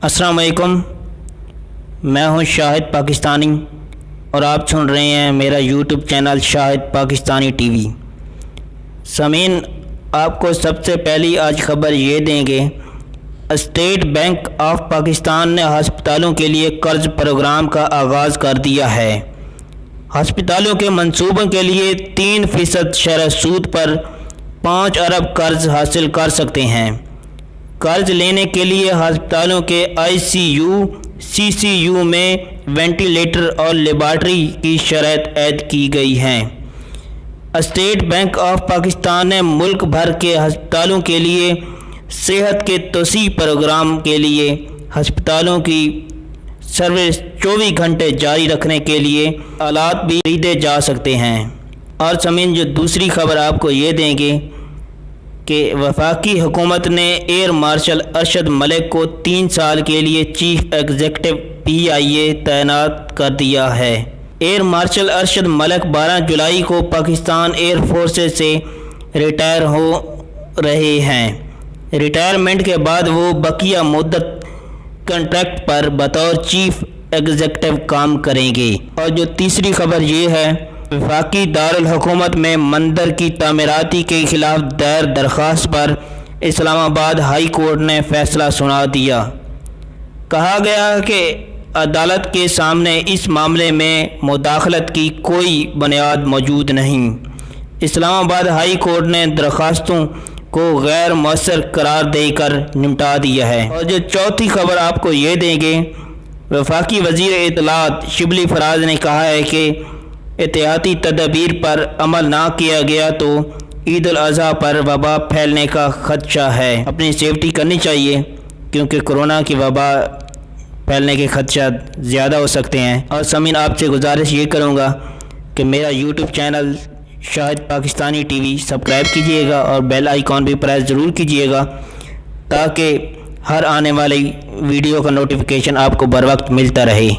अस्सलाम वालेकुम। मैं हूं शाहिद पाकिस्तानी और आप सुन रहे हैं मेरा YouTube channel Shahid Pakistani TV. सामीन, आपको सबसे पहली आज खबर ये देंगे, स्टेट बैंक ऑफ पाकिस्तान ने हस्पतालों के लिए कर्ज प्रोग्राम का आगाज़ कर दिया है। हस्पतालों के मंसूबों के लिए 3% शरह सूद पर 5 अरब कर्ज हासिल कर सकते हैं। कर्ज लेने के लिए हस्पतालों के ICU, CCU में वेंटिलेटर और लेबॉर्ट्री की शर्त ऐड की गई हैं। स्टेट बैंक ऑफ पाकिस्तान ने मुल्क भर के हस्पतालों के लिए सेहत के तोसी प्रोग्राम के लिए हस्पतालों की सर्विस 24 घंटे जारी रखने के लिए आलात भी खरीदे जा सकते हैं। और समीन, जो दूसरी खबर आपको ये देंगे कि वफाकी हुकूमत ने एयर मार्शल अरशद मलिक को 3 साल के लिए चीफ एग्जीक्यूटिव PIA तैनात कर दिया है। एयर मार्शल अरशद मलिक 12 जुलाई को पाकिस्तान एयर फोर्सेस से रिटायर हो रहे हैं। रिटायरमेंट के बाद वो बकिया मुद्दत कॉन्ट्रैक्ट पर बतौर चीफ एग्जीक्यूटिव काम करेंगे। और जो तीसरी खबर ये है, वफाकी दारुल हुकूमत में मंदिर की तामीराती के खिलाफ दायर दरख्वास्त पर इस्लामाबाद हाई कोर्ट ने फैसला सुना दिया। कहा गया कि अदालत के सामने इस मामले में मुदाखलत की कोई बुनियाद मौजूद नहीं। इस्लामाबाद हाई कोर्ट ने दरख्वास्तों को गैर मौसर करार देकर निपटा दिया है। और जो चौथी खबर आपको ये देंगे, वफाकी वज़ीर इत्तलात शिबली फराज ने कहा है कि एहतियाती तदबीर पर अमल ना किया गया तो ईद उल अज़हा पर वबा फैलने का खदशा है। अपनी सेफ्टी करनी चाहिए क्योंकि कोरोना की वबा फैलने के खदशा ज़्यादा हो सकते हैं। और समीन, आपसे गुजारिश ये करूँगा कि मेरा YouTube channel Shahid Pakistani TV subscribe कीजिएगा और बेल आइकॉन भी प्रेस ज़रूर कीजिएगा ताकि हर आने वाली वीडियो का नोटिफिकेशन आपको बर वक्त मिलता रहे।